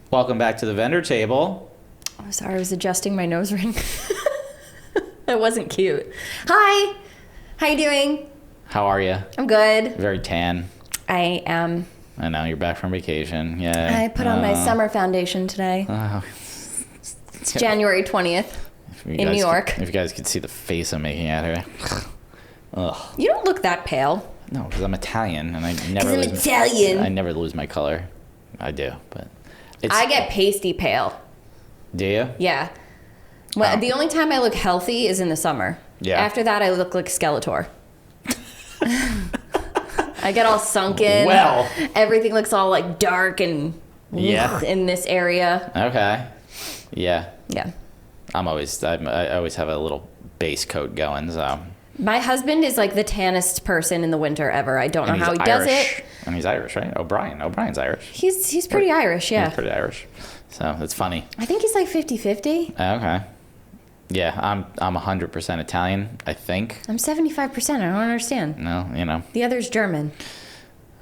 Welcome back to the vendor table. Oh, sorry, I was adjusting my nose ring. That wasn't cute. Hi, how you doing? How are you? I'm good. Very tan. I am. I know, you're back from vacation. Yeah. I put on my summer foundation today. It's January 20th in New York. If you guys could see the face I'm making at her. Ugh. You don't look that pale. No, because I'm Italian and I never lose my color. I do, but I get pasty pale. Do you? Yeah. Well, the only time I look healthy is in the summer. Yeah. After that, I look like Skeletor. I get all sunken. Well. Everything looks all like dark and in this area. Okay. Yeah. Yeah. I always have a little base coat going, so. My husband is like the tannest person in the winter ever. I don't know how he does it. And he's Irish, right? O'Brien's Irish. He's pretty Irish, yeah. He's pretty Irish. So that's funny. I think he's like 50-50. Okay. Yeah, I'm 100% Italian, I think. I'm 75%. I don't understand. No, you know. The other's German.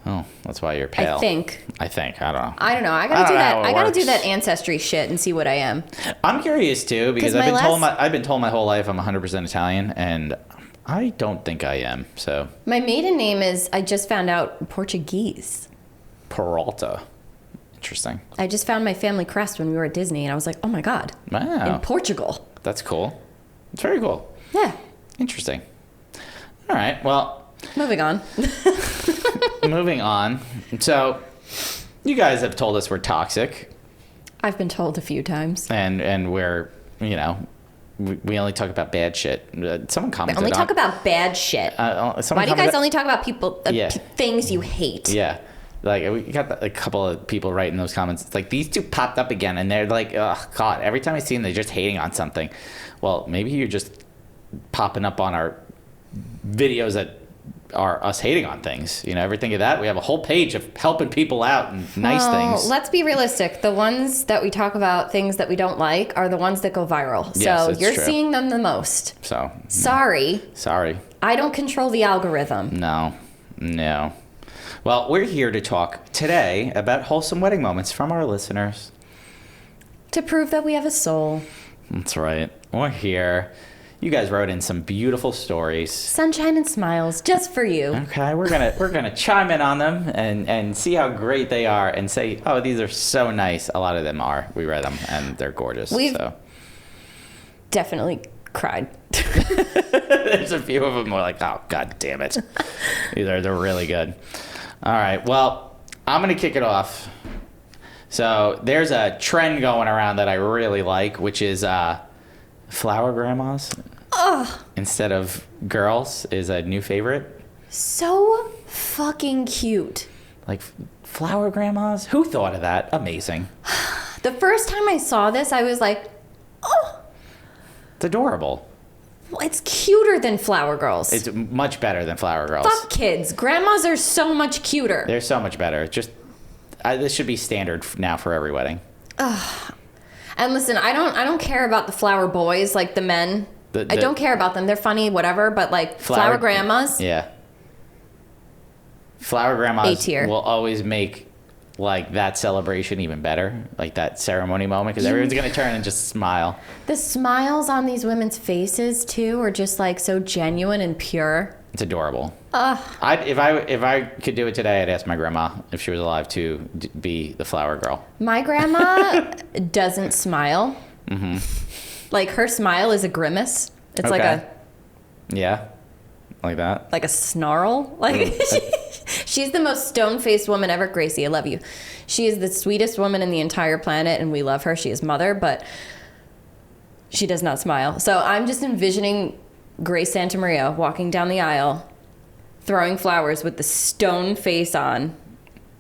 Oh, that's why you're pale. I think. I don't know. I don't know. I gotta do that ancestry shit and see what I am. I'm curious too because I've been told my whole life I'm 100% Italian, and I don't think I am. So my maiden name is, I just found out, Portuguese. Peralta. Interesting. I just found my family crest when we were at Disney, and I was like, oh my god. Wow. In Portugal. That's cool. It's very cool. Yeah. Interesting. All right. Well. Moving on. Moving on. So, you guys have told us we're toxic. I've been told a few times. And we're, we only talk about bad shit. Someone commented only talk about bad shit. Why do you guys only talk about people, things you hate? Yeah. Like, we got a couple of people writing those comments. It's like, these two popped up again, and they're like, oh, God, every time I see them, they're just hating on something. Well, maybe you're just popping up on our videos that are us hating on things. Ever think of that? We have a whole page of helping people out and nice things. Let's be realistic. The ones that we talk about, things that we don't like, are the ones that go viral. Yes, so you're true. Seeing them the most. So Sorry. I don't control the algorithm. No. Well, we're here to talk today about wholesome wedding moments from our listeners. To prove that we have a soul. That's right. We're here. You guys wrote in some beautiful stories. Sunshine and smiles, just for you. Okay, we're gonna chime in on them and see how great they are and say, oh, these are so nice. A lot of them are. We read them and they're gorgeous. We've definitely cried. There's a few of them where like, oh, God damn it. They're really good. All right, well, I'm gonna kick it off. So there's a trend going around that I really like, which is flower grandmas instead of girls is a new favorite. So fucking cute. Like flower grandmas? Who thought of that? Amazing. The first time I saw this, I was like, oh. It's adorable. Well, it's cuter than flower girls. It's much better than flower girls. Fuck kids. Grandmas are so much cuter. They're so much better. This should be standard now for every wedding. And listen, I don't care about the flower boys, like the men. I don't care about them. They're funny, whatever. But like flower grandmas. Yeah. Flower grandmas A-tier. will always make like that celebration even better, like that ceremony moment, because everyone's gonna turn and just smile. The smiles on these women's faces too are just like so genuine and pure. It's adorable. If I could do it today, I'd ask my grandma if she was alive to be the flower girl. My grandma doesn't smile. Mm-hmm. Like her smile is a grimace. It's like a like that. Like a snarl. Like she's the most stone-faced woman ever. Gracie, I love you. She is the sweetest woman in the entire planet, and we love her. She is mother, but she does not smile. So I'm just envisioning Grace Santa Maria walking down the aisle, throwing flowers with the stone face on.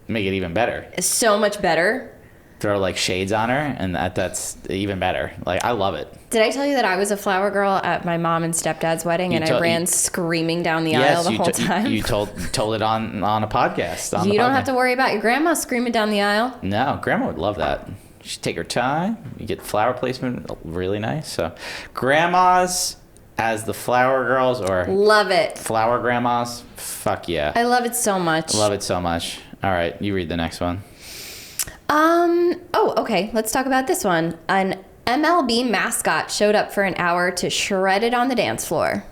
Make it even better. It's so much better. Throw like shades on her, and that's even better. Like, I love it. Did I tell you that I was a flower girl at my mom and stepdad's wedding, and I ran screaming down the aisle the whole time? You told it on a podcast. You don't have to worry about your grandma screaming down the aisle. No, grandma would love that. She'd take her time. You get flower placement really nice. So, grandmas as the flower girls or love it. Flower grandmas, fuck yeah. I love it so much. Love it so much. All right, you read the next one. okay, let's talk about this one. An MLB mascot showed up for an hour to shred it on the dance floor.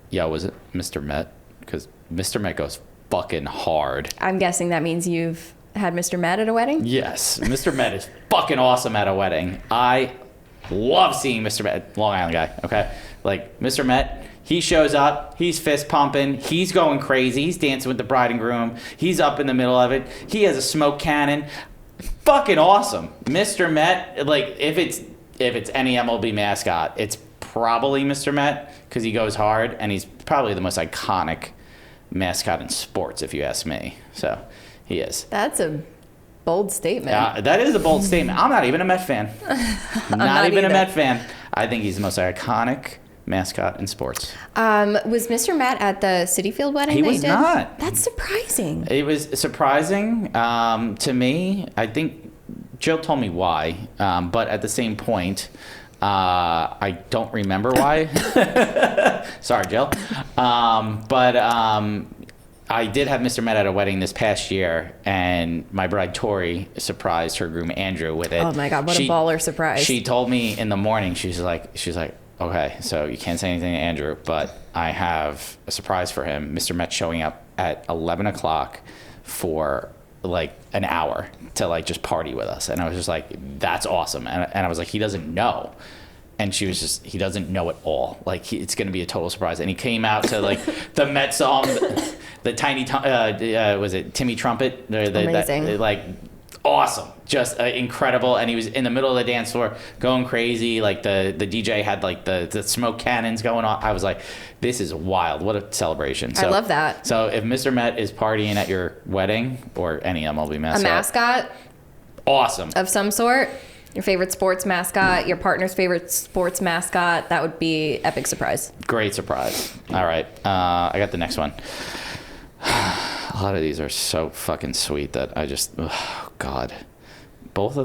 Yeah, was it Mr. Met? Because Mr. Met goes fucking hard. I'm guessing that means you've had Mr. Met at a wedding? Yes, Mr. Met is fucking awesome at a wedding. I love seeing Mr. Met, Long Island guy, okay? Like, Mr. Met, he shows up, he's fist pumping, he's going crazy, he's dancing with the bride and groom, he's up in the middle of it, he has a smoke cannon. Fucking awesome. Mr. Met, like, if it's any MLB mascot, it's probably Mr. Met, because he goes hard, and he's probably the most iconic mascot in sports, if you ask me. So, he is. That's a bold statement. That is a bold statement. I'm not even a Met fan. not even either. a Met fan. I think he's the most iconic mascot in sports. Was Mr. Met at the Citi Field wedding? He that was you did? not. That's surprising. It was surprising to me. I think Jill told me why, but at the same point, I don't remember why. Sorry, Jill. But I did have Mr. Met at a wedding this past year, and my bride Tori surprised her groom Andrew with it. Oh my God, what a baller surprise. She told me in the morning, she's like, okay, so you can't say anything to Andrew, but I have a surprise for him. Mr. Met showing up at 11 o'clock for like an hour to like just party with us. And I was just like, that's awesome. And I was like, he doesn't know. And she was just, he doesn't know at all. Like, it's going to be a total surprise. And he came out to like the Met song, the tiny, was it Timmy Trumpet? Amazing. Like, awesome. Just incredible. And he was in the middle of the dance floor going crazy. Like the DJ had like the smoke cannons going on. I was like, this is wild. What a celebration. So, I love that. So if Mr. Met is partying at your wedding or any MLB mascot. A mascot? Awesome. Of some sort? Your favorite sports mascot, your partner's favorite sports mascot, that would be epic surprise. Great surprise. All right. I got the next one. A lot of these are so fucking sweet that I just, oh God. Both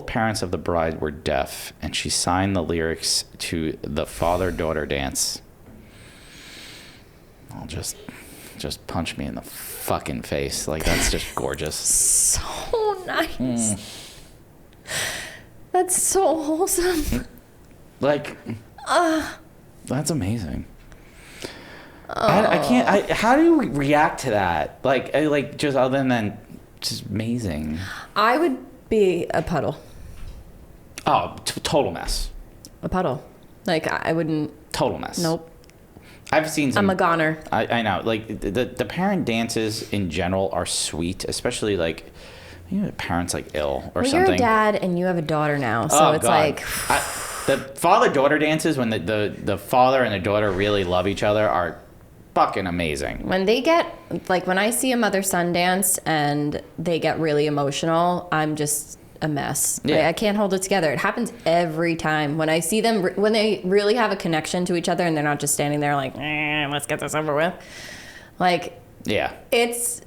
parents of the bride were deaf, and she signed the lyrics to the father-daughter dance. I'll just punch me in the fucking face. Like, that's just gorgeous. So nice. That's so wholesome. Like, that's amazing. I can't. How do you react to that? Like just other than just amazing. I would be a puddle. Oh, total mess. A puddle. Like, I wouldn't. Total mess. Nope. I've seen some. I'm a goner. I know. Like the parent dances in general are sweet, especially like. Parents like ill or something. You're a dad and you have a daughter now, so it's God. like the father-daughter dances when the father and the daughter really love each other are fucking amazing. When they get like when I see a mother-son dance and they get really emotional, I'm just a mess. Yeah. Like, I can't hold it together. It happens every time when I see them when they really have a connection to each other and they're not just standing there like, let's get this over with. Like, yeah, hits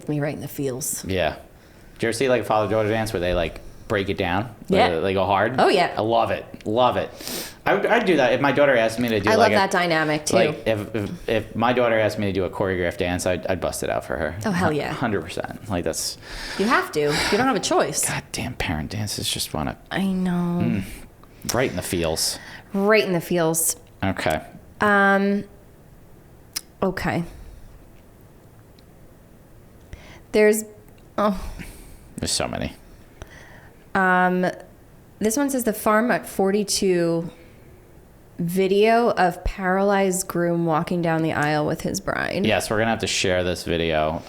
me right in the feels. Yeah. Did you ever see like a father-daughter dance where they like break it down? Yeah. They go hard? Oh, yeah. I love it. Love it. I'd do that if my daughter asked me to do I like love that dynamic too. Like if my daughter asked me to do a choreographed dance, I'd bust it out for her. Oh, hell yeah. 100%. Like that's... You have to. You don't have a choice. Goddamn parent dances just want to... I know. Right in the feels. Right in the feels. Okay. Okay. There's so many. This one says the farm at 42 video of paralyzed groom walking down the aisle with his bride. Yes, we're gonna have to share this video.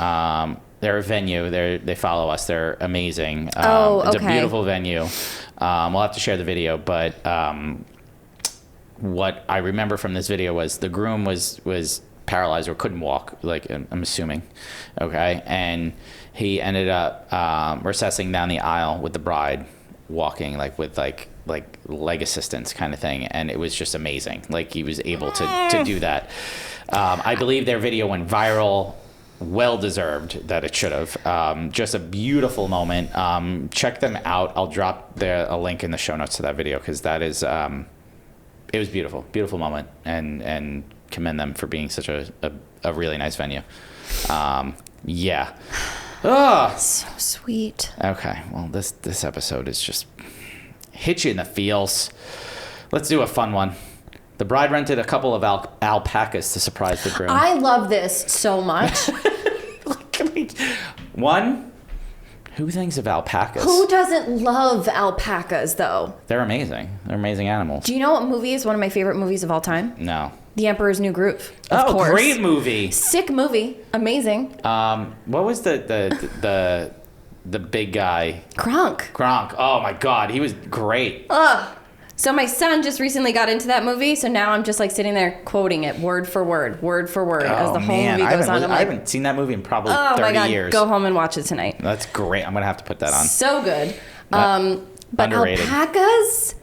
They're a venue. They follow us. They're amazing. It's a beautiful venue. We'll have to share the video, but what I remember from this video was the groom was paralyzed or couldn't walk, like I'm assuming, okay, and he ended up recessing down the aisle with the bride, walking like with like leg assistance kind of thing, and it was just amazing. Like he was able to do that. I believe their video went viral. Well deserved that it should have. Just a beautiful moment. Check them out. I'll drop a link in the show notes to that video because that is it was beautiful moment, and commend them for being such a really nice venue. Yeah. Oh. So sweet. Okay, well, this episode is just hit you in the feels. Let's do a fun one. The bride rented a couple of alpacas to surprise the groom. I love this so much. One, who thinks of alpacas? Who doesn't love alpacas, though? They're amazing. They're amazing animals. Do you know what movie is one of my favorite movies of all time? No. The Emperor's New Groove. Of course. Great movie. Sick movie. Amazing. What was the big guy? Kronk. Oh my God, he was great. Ugh. So my son just recently got into that movie, so now I'm just like sitting there quoting it word for word as the whole movie goes on. I haven't seen that movie in probably 30 my God, years. Go home and watch it tonight. That's great. I'm gonna have to put that on. So good. But underrated. alpacas?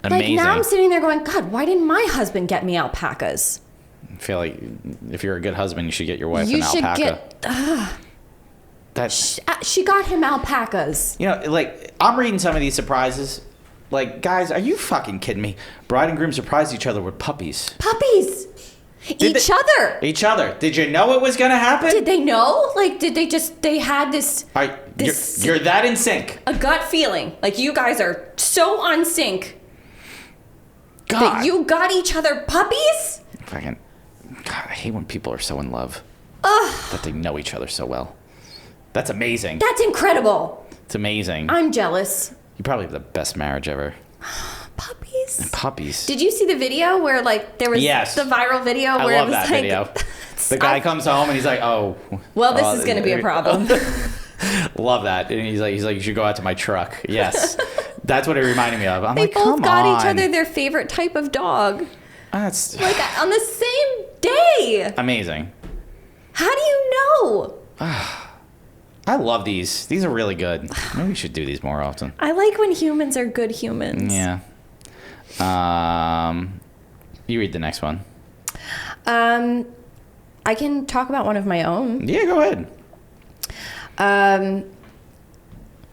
Amazing. Like now I'm sitting there going, God, why didn't my husband get me alpacas? I feel like if you're a good husband, you should get your wife an alpaca. She got him alpacas. You know, like, I'm reading some of these surprises. Like, guys, are you fucking kidding me? Bride and groom surprised each other with puppies. Puppies. Each other. Each other. Did you know it was going to happen? Did they know? Like, did they had this... You're that in sync. A gut feeling. Like, you guys are so on sync. God. That you got each other puppies? Fucking... God, I hate when people are so in love. Ugh. That they know each other so well. That's amazing. That's incredible. It's amazing. I'm jealous. You probably have the best marriage ever. Puppies. And puppies. Did you see the video where like there was the viral video where I it love was that like video. The guy comes home and he's like, "Oh, well, this is going to be a problem." Love that. And he's like, you should go out to my truck. Yes, that's what it reminded me of. I'm they like, both come got on. each other their favorite type of dog. That's like on the same day. Amazing. How do you know? I love these. These are really good. Maybe we should do these more often. I like when humans are good humans. Yeah. You read the next one. I can talk about one of my own. Yeah, go ahead.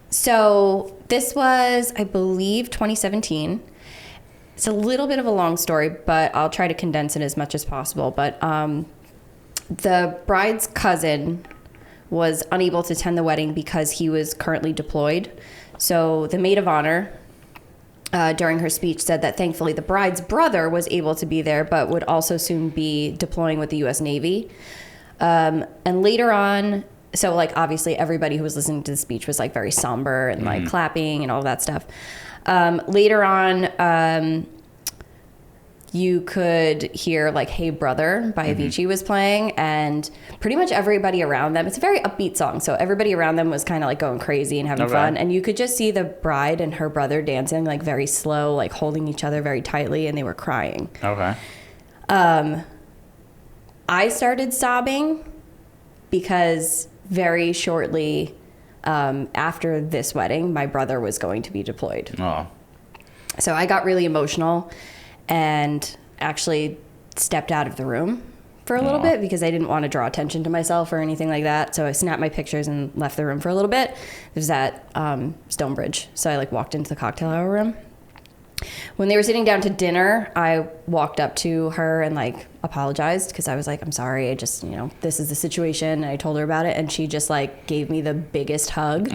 So this was, I believe, 2017. It's a little bit of a long story, but I'll try to condense it as much as possible. But the bride's cousin was unable to attend the wedding because he was currently deployed. So the maid of honor, during her speech, said that thankfully the bride's brother was able to be there, but would also soon be deploying with the U.S. Navy. And later on, so like obviously everybody who was listening to the speech was like very somber and like clapping and all that stuff. Later on, you could hear like Hey Brother by Avicii was playing, and pretty much everybody around them, it's a very upbeat song, so everybody around them was kind of like going crazy and having fun, and you could just see the bride and her brother dancing like very slow, like holding each other very tightly, and they were crying. Okay. I started sobbing because very shortly after this wedding, my brother was going to be deployed. Oh. So I got really emotional and actually stepped out of the room for a little bit because I didn't want to draw attention to myself or anything like that. So I snapped my pictures and left the room for a little bit. It was at Stonebridge. So I like walked into the cocktail hour room. When they were sitting down to dinner, I walked up to her and like apologized because I was like, I'm sorry. I just, this is the situation. And I told her about it. And she just like gave me the biggest hug.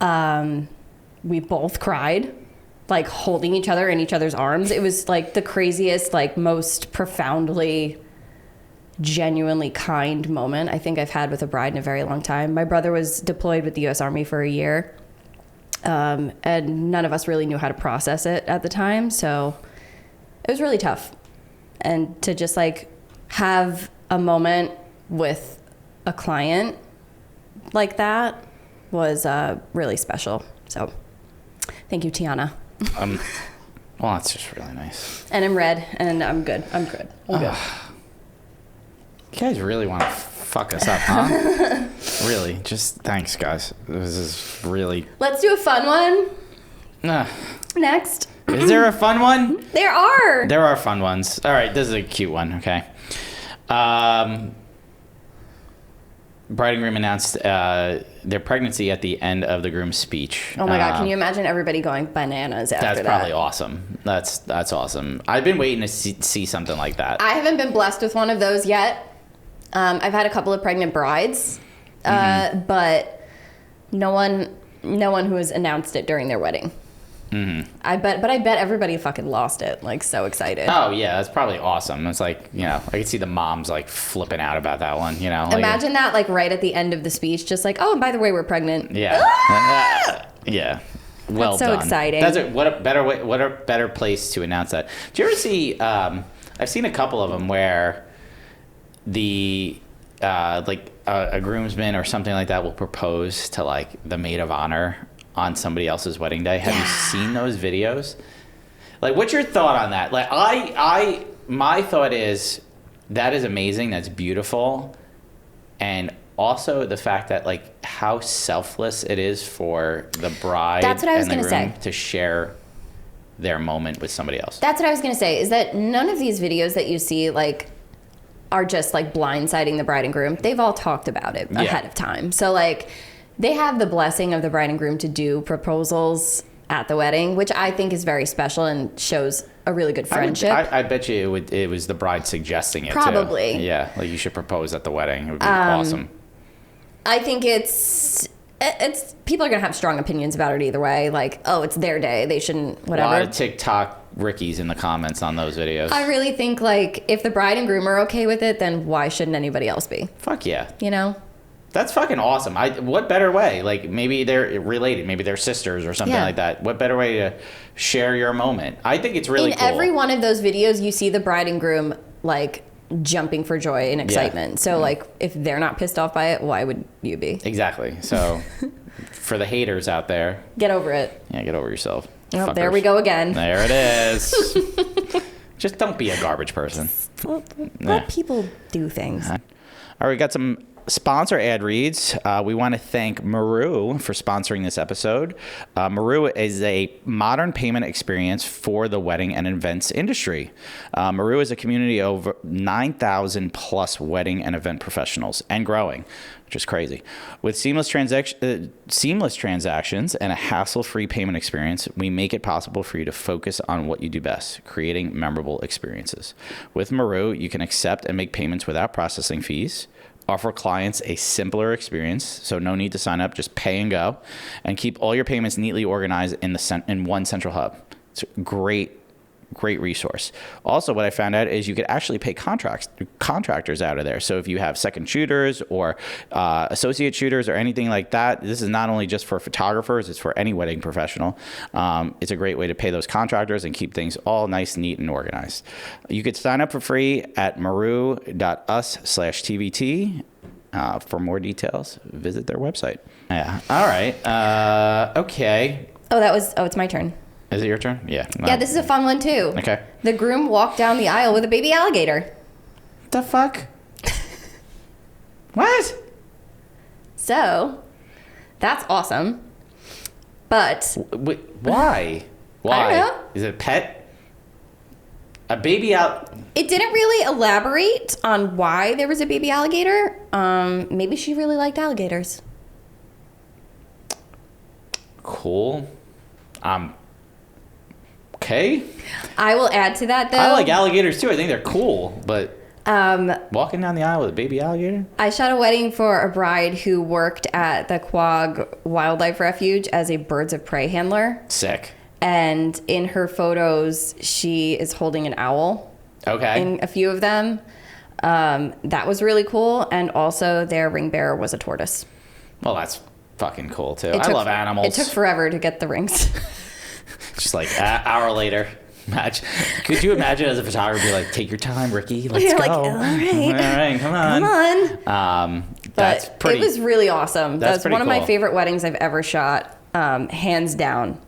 Aw. We both cried, like holding each other in each other's arms. It was like the craziest, like most profoundly, genuinely kind moment I think I've had with a bride in a very long time. My brother was deployed with the U.S. Army for a year. And none of us really knew how to process it at the time. So it was really tough. And to just like have a moment with a client like that was really special. So thank you, Tiana. Well, that's just really nice. And I'm red, and I'm good. I'm good. You guys really want to fuck us up, huh? Really? Just thanks, guys. This is really... Let's do a fun one. Next. Is there a fun one? There are. There are fun ones. All right, this is a cute one, okay? Bride and groom announced their pregnancy at the end of the groom's speech. Oh my God, can you imagine everybody going bananas after that? That's probably awesome. That's awesome. I've been waiting to see something like that. I haven't been blessed with one of those yet. I've had a couple of pregnant brides, but no one who has announced it during their wedding. Mm-hmm. I bet everybody fucking lost it. Like, so excited. Oh yeah, that's probably awesome. It's like, you know, I could see the moms like flipping out about that one. You know, like, imagine that like right at the end of the speech, just like, oh, and by the way, we're pregnant. Yeah, yeah. Well that's so done. exciting. What a better place to announce that. Do you ever see? I've seen a couple of them where the a groomsman or something like that will propose to like the maid of honor on somebody else's wedding day. Have you seen those videos? Like, what's your thought on that? Like, my thought is that is amazing. That's beautiful. And also the fact that like how selfless it is for the bride That's what I was and the gonna groom say. to share their moment with somebody else. That's what I was going to say, is that none of these videos that you see like are just like blindsiding the bride and groom. They've all talked about it ahead of time. So like they have the blessing of the bride and groom to do proposals at the wedding, which I think is very special and shows a really good friendship. I bet you it was the bride suggesting it Probably. too. Yeah, like you should propose at the wedding. It would be awesome. I think it's people are going to have strong opinions about it either way. Like, oh, it's their day. They shouldn't, whatever. A lot of TikTok Rickies in the comments on those videos. I really think like if the bride and groom are okay with it, then why shouldn't anybody else be? Fuck yeah. You know? That's fucking awesome. What better way? Like, maybe they're related. Maybe they're sisters or something like that. What better way to share your moment? I think it's really cool. In every one of those videos, you see the bride and groom, like, jumping for joy and excitement. Yeah. So, like, if they're not pissed off by it, why would you be? Exactly. So, for the haters out there. Get over it. Yeah, get over yourself. Oh, there we go again. There it is. Just don't be a garbage person. Let people do things. All right, we got some sponsor ad reads. We want to thank Maru for sponsoring this episode. Maru is a modern payment experience for the wedding and events industry. Maru is a community of over 9,000 plus wedding and event professionals and growing, which is crazy. With seamless transactions and a hassle-free payment experience, we make it possible for you to focus on what you do best, creating memorable experiences. With Maru, you can accept and make payments without processing fees, offer clients a simpler experience, so no need to sign up, just pay and go, and keep all your payments neatly organized in one central hub. It's a great resource. Also, what I found out is you could actually pay contractors out of there. So if you have second shooters or associate shooters or anything like that, this is not only just for photographers, it's for any wedding professional. It's a great way to pay those contractors and keep things all nice, neat, and organized. You could sign up for free at maru.us/TVT. For more details, visit their website. Yeah. All right. Okay. It's my turn. Is it your turn? Yeah. Yeah, this is a fun one too. Okay. The groom walked down the aisle with a baby alligator. The fuck? What? So, that's awesome. But Wait, why? Why? I don't know. Is it a pet? A baby out? It didn't really elaborate on why there was a baby alligator. Maybe she really liked alligators. Cool. Okay. I will add to that though. I like alligators too. I think they're cool, but walking down the aisle with a baby alligator? I shot a wedding for a bride who worked at the Quag Wildlife Refuge as a birds of prey handler. Sick. And in her photos, she is holding an owl. Okay. In a few of them. That was really cool. And also their ring bearer was a tortoise. Well, that's fucking cool too. I love animals. It took forever to get the rings. Just like an hour later. Could you imagine as a photographer, like, take your time, Ricky, let's go. Like, all right, come on. That's but pretty. It was really awesome. That's one of my cool. favorite weddings I've ever shot, hands down.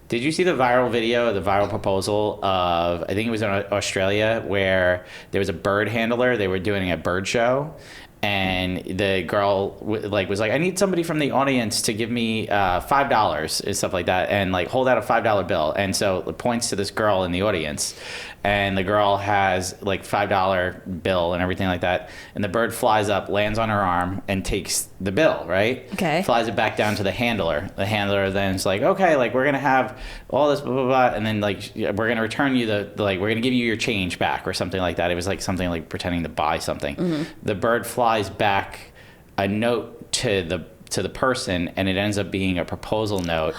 Did you see the viral video, the viral proposal of, I think it was in Australia, where there was a bird handler. They were doing a bird show. And the girl was like, I need somebody from the audience to give me $5 and stuff like that, and like hold out a $5 bill. And so it points to this girl in the audience, and the girl has like $5 bill and everything like that. And the bird flies up, lands on her arm, and takes the bill, right? Okay. Flies it back down to the handler. The handler then is like, okay, like we're gonna have all this blah blah blah, and then like we're gonna return you we're gonna give you your change back or something like that. It was like something like pretending to buy something. Mm-hmm. The bird flies back a note to the person, and it ends up being a proposal note.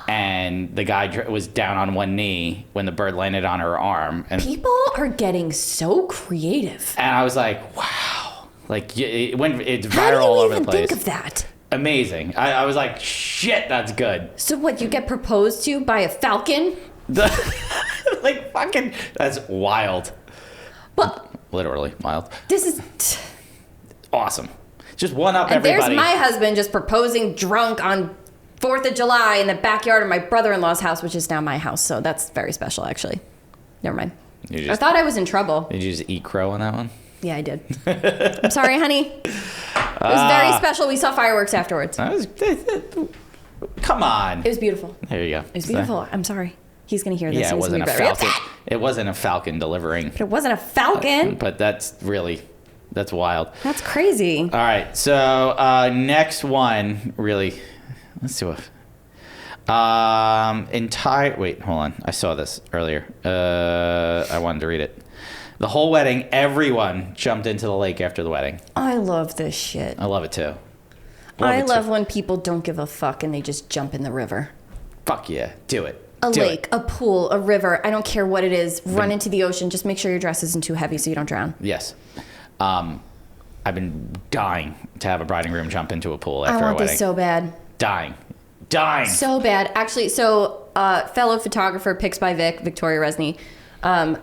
And the guy was down on one knee when the bird landed on her arm. And people are getting so creative. And I was like, wow. Like, it's viral How do you all over the even place. think of that? Amazing. I was like, shit, that's good. So what, you get proposed to by a falcon? Like, fucking, that's wild. Well, Literally wild. this is... Awesome. Just one up And everybody. there's my husband just proposing drunk on 4th of July in the backyard of my brother-in-law's house, which is now my house. So that's very special, actually. Never mind. I thought I was in trouble. Did you just eat crow on that one? Yeah, I did. I'm sorry, honey. It was very special. We saw fireworks afterwards. Come on. It was beautiful. There you go. It was beautiful. I'm sorry. He's going to hear this. Yeah, it He's wasn't a gonna be very falcon. upset. It wasn't a falcon delivering. But it wasn't a falcon. But that's wild. That's crazy. All right. So next one, really, let's do it. Wait, hold on. I saw this earlier. I wanted to read it. The whole wedding, everyone jumped into the lake after the wedding. I love this shit. I love it too. I love when people don't give a fuck and they just jump in the river. Fuck yeah. Do it. A lake, a pool, a river. I don't care what it is. Run into the ocean. Just make sure your dress isn't too heavy so you don't drown. Yes. I've been dying to have a bride and groom jump into a pool after a wedding. I want this so bad. Dying. So bad. Actually, so fellow photographer, Pics by Victoria Resney. I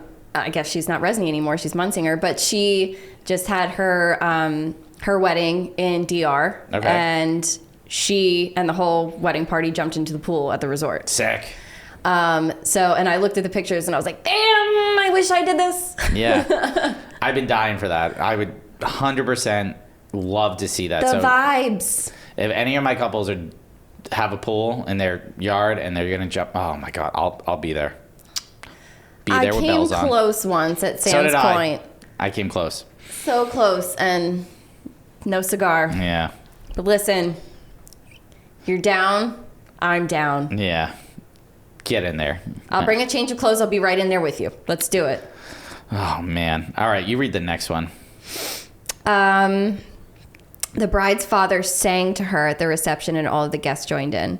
guess she's not Resney anymore. She's Munsinger. But she just had her wedding in DR. Okay. And she and the whole wedding party jumped into the pool at the resort. Sick. And I looked at the pictures and I was like, damn, I wish I did this. Yeah. I've been dying for that. I would 100% love to see that. The vibes. If any of my couples have a pool in their yard and they're gonna jump, oh my god, I'll be there. Be there with bells on. I came close once at Sands Point. I came close. So close, and no cigar. Yeah. But listen, you're down, I'm down. Yeah. Get in there. I'll bring a change of clothes. I'll be right in there with you. Let's do it. Oh man. All right, you read the next one. The bride's father sang to her at the reception, and all of the guests joined in.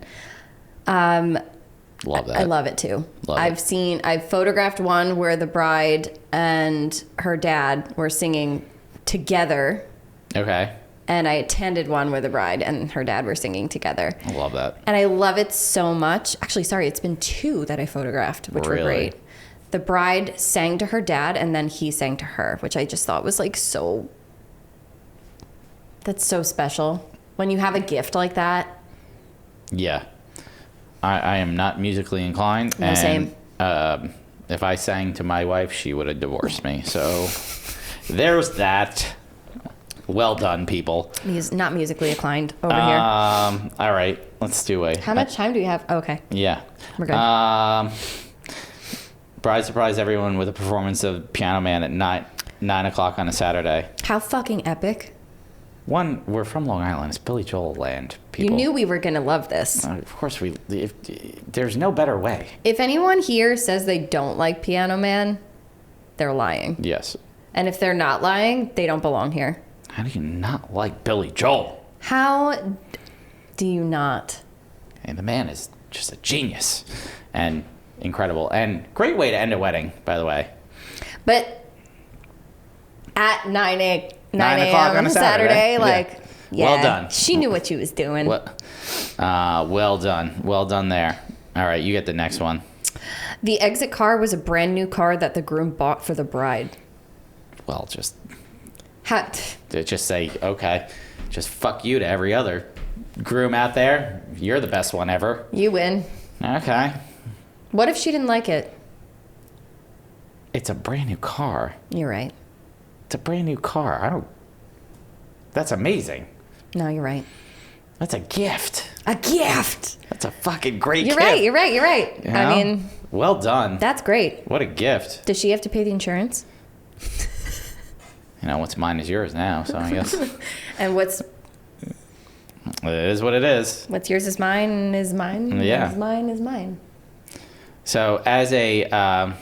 Love that. I love it too. I've photographed one where the bride and her dad were singing together. Okay. And I attended one where the bride and her dad were singing together. I love that. And I love it so much. Actually, sorry, it's been 2 that I photographed, which were great. The bride sang to her dad, and then he sang to her, which I just thought was like so... That's so special. When you have a gift like that. Yeah. I am not musically inclined. No, same. If I sang to my wife, she would have divorced me. So there's that. Well done, people. He's not musically inclined over here. All right. Let's do it. How much time do we have? Oh, okay. Yeah. We're good. Bride surprised everyone with a performance of Piano Man at 9 o'clock on a Saturday. How fucking epic. One, we're from Long Island. It's Billy Joel land, people. You knew we were going to love this. Of course, there's no better way. If anyone here says they don't like Piano Man, they're lying. Yes. And if they're not lying, they don't belong here. How do you not like Billy Joel? How do you not? And the man is just a genius and incredible and great way to end a wedding, by the way. But at 9 o'clock on a Saturday. like, yeah. Well done. She knew what she was doing. Well done. Well done there. All right, you get the next one. The exit car was a brand new car that the groom bought for the bride. Well, just say, okay, just fuck you to every other groom out there. You're the best one ever. You win. Okay. What if she didn't like it? It's a brand new car. You're right. It's a brand new car. That's amazing. No, you're right. That's a gift. A gift. That's a fucking great gift. You're right. You know? I mean, well done. that's great. What a gift. Does she have to pay the insurance? What's mine is yours now, so I guess. And what's it is what it is. What's yours is mine is mine. Yeah. What's mine is mine. So as a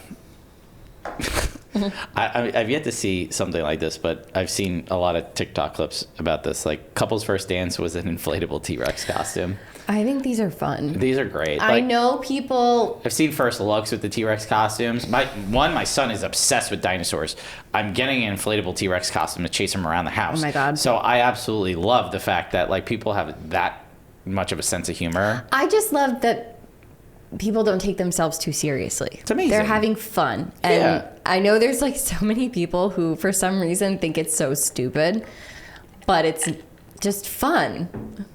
I've yet to see something like this, but I've seen a lot of TikTok clips about this. Like, couple's first dance was an inflatable T-Rex costume. I think these are fun. These are great. I know people. I've seen first looks with the T-Rex costumes. My son is obsessed with dinosaurs. I'm getting an inflatable T-Rex costume to chase him around the house. Oh my God. So I absolutely love the fact that like people have that much of a sense of humor. I just love that people don't take themselves too seriously. It's amazing. They're having fun. And Yeah. I know there's like so many people who for some reason think it's so stupid, but it's just fun.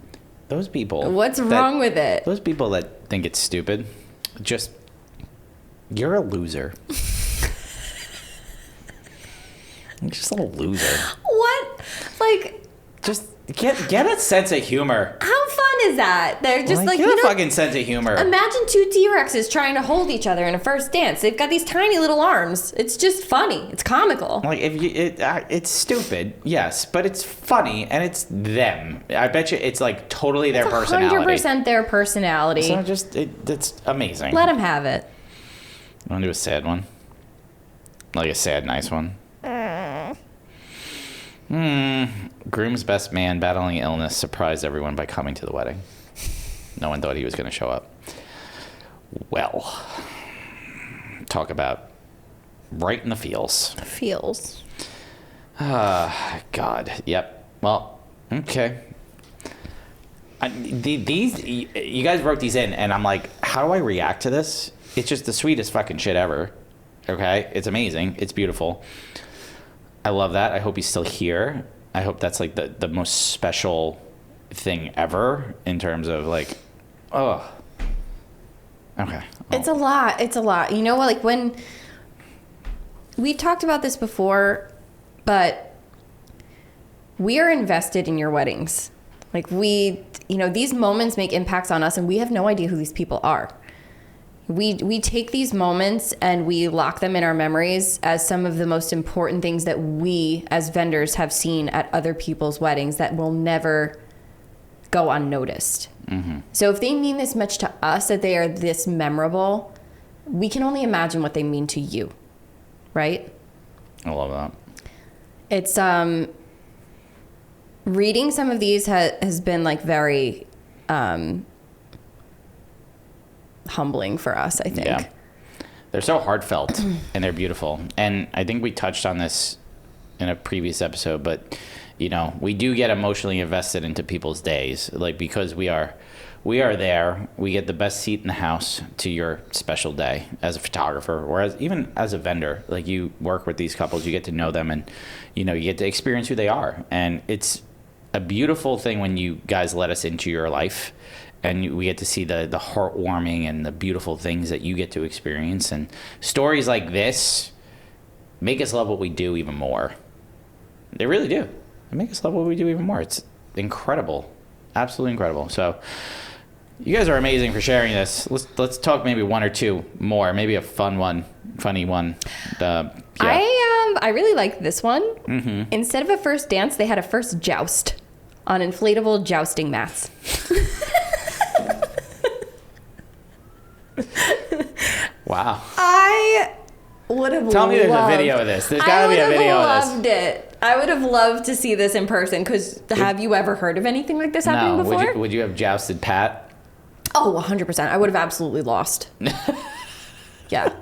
Those people. What's wrong with it? Those people that think it's stupid, you're a loser. You're just a loser. What? Like, Just get a sense of humor. how fun is that? They're just like, get you a know, fucking sense of humor. imagine two T-Rexes trying to hold each other in a first dance. They've got these tiny little arms. It's just funny. It's comical. Like it's stupid, yes, but it's funny and it's them. I bet you it's like totally their personality. 100% their personality. So it's amazing. Let them have it. You want to do a sad one? Like a sad, nice one. Groom's best man battling illness surprised everyone by coming to the wedding. No one thought he was going to show up. Well, talk about right in the feels. Feels. God. Yep. Well, okay. These you guys wrote these in, and I'm like, how do I react to this? It's just the sweetest fucking shit ever. Okay, it's amazing. It's beautiful. I love that. I hope he's still here. I hope that's like the most special thing ever in terms of like, oh, okay. It's a lot. It's a lot. You know what? Like when we've talked about this before, but we are invested in your weddings. Like these moments make impacts on us and we have no idea who these people are. We take these moments and we lock them in our memories as some of the most important things that we as vendors have seen at other people's weddings that will never go unnoticed. Mm-hmm. So if they mean this much to us, that they are this memorable, we can only imagine what they mean to you, right? I love that. It's reading some of these has been like very humbling for us, I think. Yeah. They're so heartfelt and they're beautiful. And I think we touched on this in a previous episode, but we do get emotionally invested into people's days, like because we are there. We get the best seat in the house to your special day as a photographer or even as a vendor. Like you work with these couples, you get to know them and you get to experience who they are. And it's a beautiful thing when you guys let us into your life. And we get to see the heartwarming and the beautiful things that you get to experience. And stories like this make us love what we do even more. They really do. They make us love what we do even more. It's incredible. Absolutely incredible. So you guys are amazing for sharing this. Let's talk maybe one or two more. Maybe a funny one. Yeah. I really like this one. Mm-hmm. Instead of a first dance, they had a first joust on inflatable jousting mats. Wow. I would have Tell me there's a video of this. There's got to be a video of this. I would have loved it. I would have loved to see this in person because have you ever heard of anything like this happening before? Would you have jousted Pat? Oh, 100%. I would have absolutely lost. Yeah.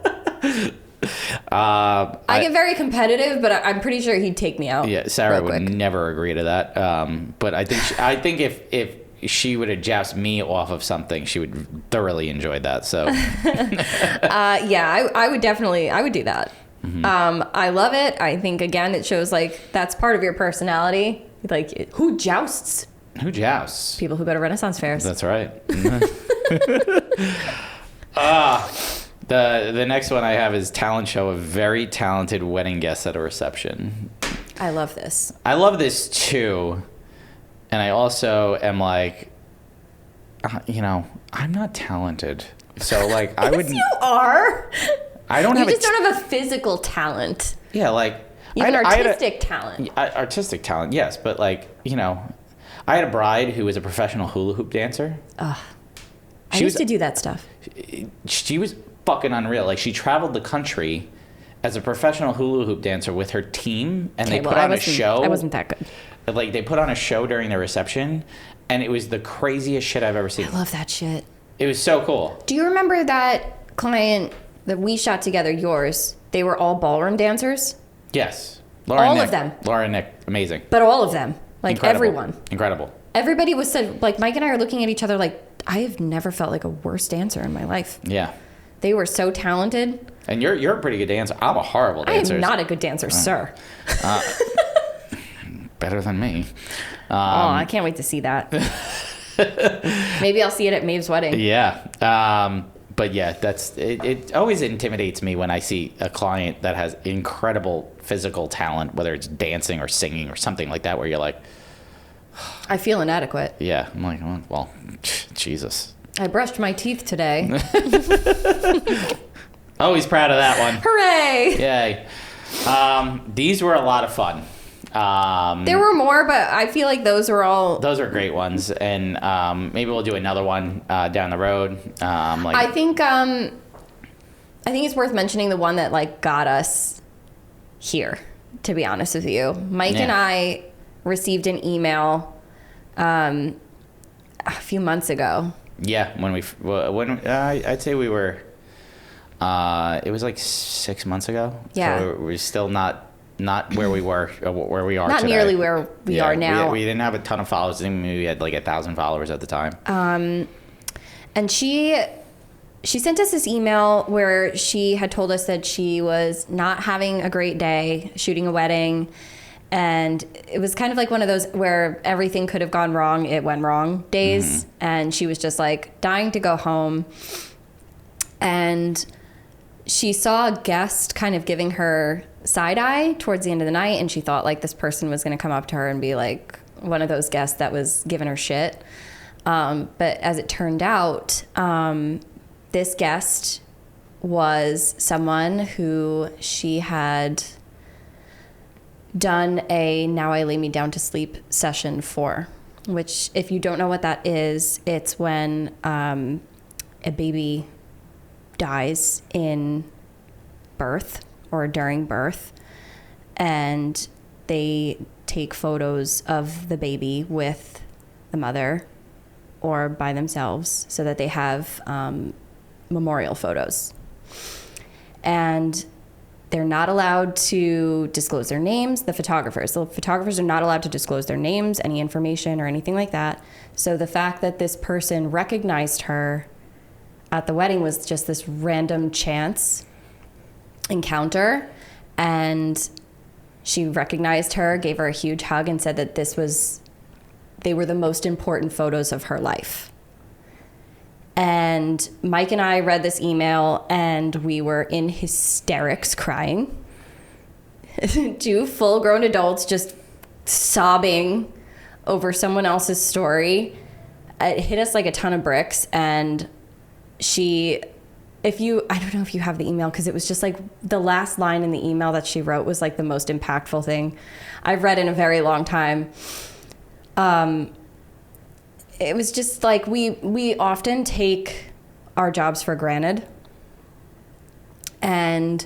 I get very competitive, but I'm pretty sure he'd take me out. Yeah, Sarah would quick. never agree to that. But I think if she would have jousted me off of something, she would thoroughly enjoy that. So, yeah, I would do that. Mm-hmm. I love it. I think again, it shows like that's part of your personality. Like who jousts? Who jousts? People who go to Renaissance fairs. That's right. The next one I have is talent show of very talented wedding guests at a reception. I love this. I love this too. And I also am like, I'm not talented. So like I would. Yes, you are. I don't you have. You just don't have a physical talent. Yeah, like you have an artistic talent. Artistic talent, yes, but like I had a bride who was a professional hula hoop dancer. I used to do that stuff. She was fucking unreal. Like she traveled the country as a professional hula hoop dancer with her team, and they put I on a show. I wasn't that good. Like, they put on a show during the reception, and it was the craziest shit I've ever seen. I love that shit. It was so cool. Do you remember that client that we shot together, yours? They were all ballroom dancers? Yes. Laura and all Nick, of them. Laura and Nick, amazing. But all of them. Like, Incredible. everyone. Incredible. Everybody was said, like, Mike and I are looking at each other like, I have never felt like a worse dancer in my life. Yeah. They were so talented. And you're a pretty good dancer. I'm a horrible dancer. I am not a good dancer, sir. Better than me. I can't wait to see that. Maybe I'll see it at Maeve's wedding. Yeah. But yeah, it always intimidates me when I see a client that has incredible physical talent, whether it's dancing or singing or something like that, where you're like, I feel inadequate. Yeah. I'm like, well, Jesus. I brushed my teeth today. Always proud of that one. Hooray! Yay. These were a lot of fun. There were more, but I feel like those were great ones, and maybe we'll do another one down the road. I think it's worth mentioning the one that like got us here. To be honest with you, Mike and I received an email a few months ago. Yeah, when I'd say we were. It was like 6 months ago. Yeah, so we're still not where we were, where we are not today. nearly where we are now. We didn't have a ton of followers. I think we had like 1,000 followers at the time. And she sent us this email where she had told us that she was not having a great day shooting a wedding. And it was kind of like one of those where everything could have gone wrong, it went wrong days. Mm-hmm. And she was just like dying to go home. And she saw a guest kind of giving her side eye towards the end of the night. And she thought like this person was going to come up to her and be like one of those guests that was giving her shit. But as it turned out, this guest was someone who she had done a Now I Lay Me Down to Sleep session for, which if you don't know what that is, it's when a baby dies in birth or during birth, and they take photos of the baby with the mother or by themselves so that they have memorial photos. And they're not allowed to disclose their names, the photographers are not allowed to disclose their names, any information or anything like that. So the fact that this person recognized her at the wedding was just this random chance encounter. And she recognized her, gave her a huge hug, and said that they were the most important photos of her life. And Mike and I read this email and we were in hysterics crying. 2 full-grown adults just sobbing over someone else's story. It hit us like a ton of bricks. And I don't know if you have the email, because it was just like the last line in the email that she wrote was like the most impactful thing I've read in a very long time. It was just like we often take our jobs for granted, and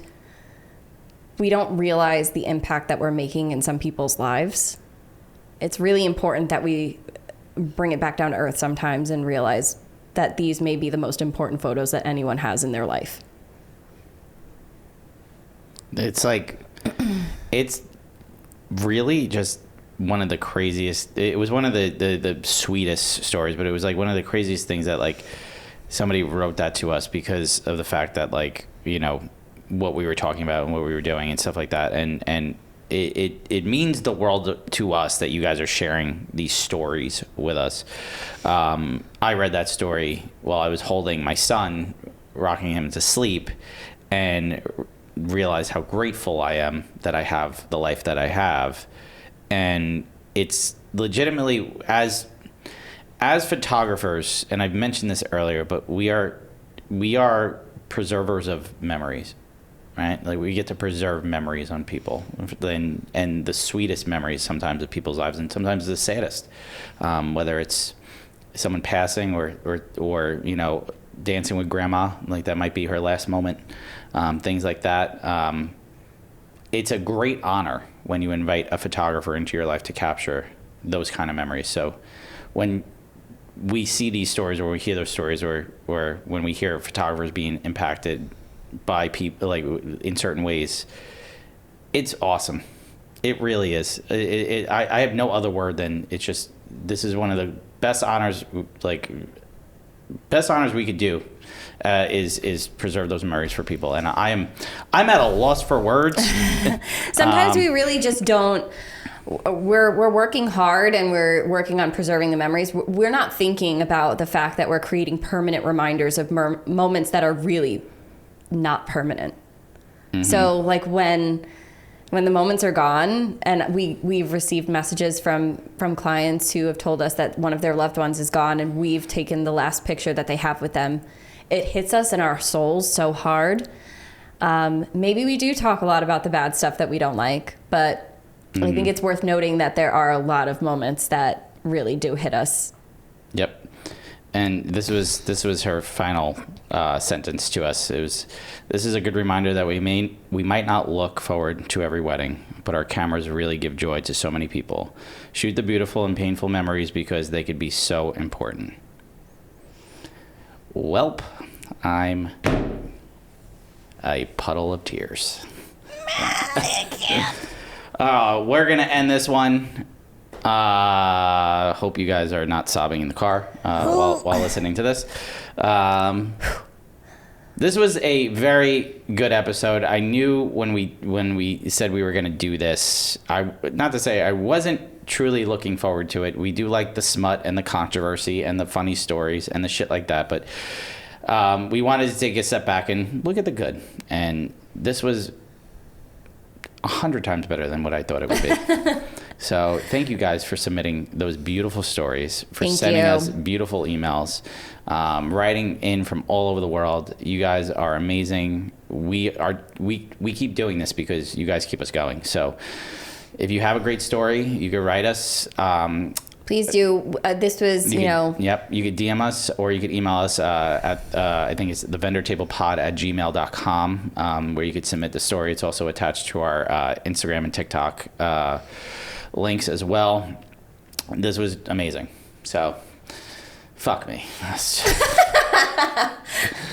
we don't realize the impact that we're making in some people's lives. It's really important that we bring it back down to earth sometimes and realize that these may be the most important photos that anyone has in their life. It's like, it's really just one of the craziest. It was one of the sweetest stories, but it was like one of the craziest things that like somebody wrote that to us because of the fact that like, you know, what we were talking about and what we were doing and stuff like that. And it means the world to us that you guys are sharing these stories with us. I read that story while I was holding my son, rocking him to sleep, and realized how grateful I am that I have the life that I have. And it's legitimately, as photographers, and I've mentioned this earlier, but we are preservers of memories, right? Like, we get to preserve memories on people, and the sweetest memories sometimes of people's lives, and sometimes the saddest, whether it's someone passing or you know, dancing with grandma, like that might be her last moment, things like that. it's a great honor when you invite a photographer into your life to capture those kind of memories. So when we see these stories, or we hear those stories, or when we hear photographers being impacted by people like in certain ways, it's awesome. It really is. I have no other word than it's just, this is one of the best honors we could do, is preserve those memories for people. And I'm at a loss for words. Sometimes we really just don't. We're working hard and we're working on preserving the memories. We're not thinking about the fact that we're creating permanent reminders of moments that are really not permanent. Mm-hmm. So like when the moments are gone, and we've received messages from clients who have told us that one of their loved ones is gone and we've taken the last picture that they have with them, it hits us in our souls so hard. Maybe we do talk a lot about the bad stuff that we don't like, but I think it's worth noting that there are a lot of moments that really do hit us. Yep. And this was her final sentence to us. This is a good reminder that we might not look forward to every wedding, but our cameras really give joy to so many people. Shoot the beautiful and painful memories because they could be so important. Welp, I'm a puddle of tears. We're going to end this one. Hope you guys are not sobbing in the car while listening to this. This was a very good episode. I knew when we said we were going to do this, not to say I wasn't truly looking forward to it. We do like the smut and the controversy and the funny stories and the shit like that, but we wanted to take a step back and look at the good. And this was 100 times better than what I thought it would be. So thank you guys for submitting those beautiful stories, for sending us beautiful emails, writing in from all over the world. You guys are amazing. We keep doing this because you guys keep us going. So if you have a great story, you can write us. Please do. This was, Yep. You could DM us, or you could email us at, I think it's thevendortablepod@gmail.com, where you could submit the story. It's also attached to our Instagram and TikTok links as well. This was amazing. So, fuck me.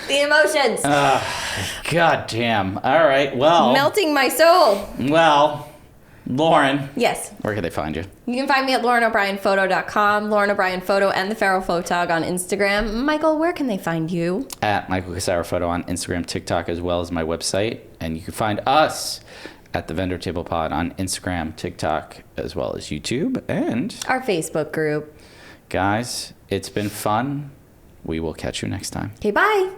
The emotions. God damn. All right. Well. Melting my soul. Well. Lauren. Yes. Where can they find you? You can find me at LaurenO'BrienPhoto.com, Lauren O'Brien Photo, and the Feral Photog on Instagram. Michael, where can they find you? At Michael Casara Photo on Instagram, TikTok, as well as my website. And you can find us at the Vendor Table Pod on Instagram, TikTok, as well as YouTube, and our Facebook group. Guys, it's been fun. We will catch you next time. Okay, bye.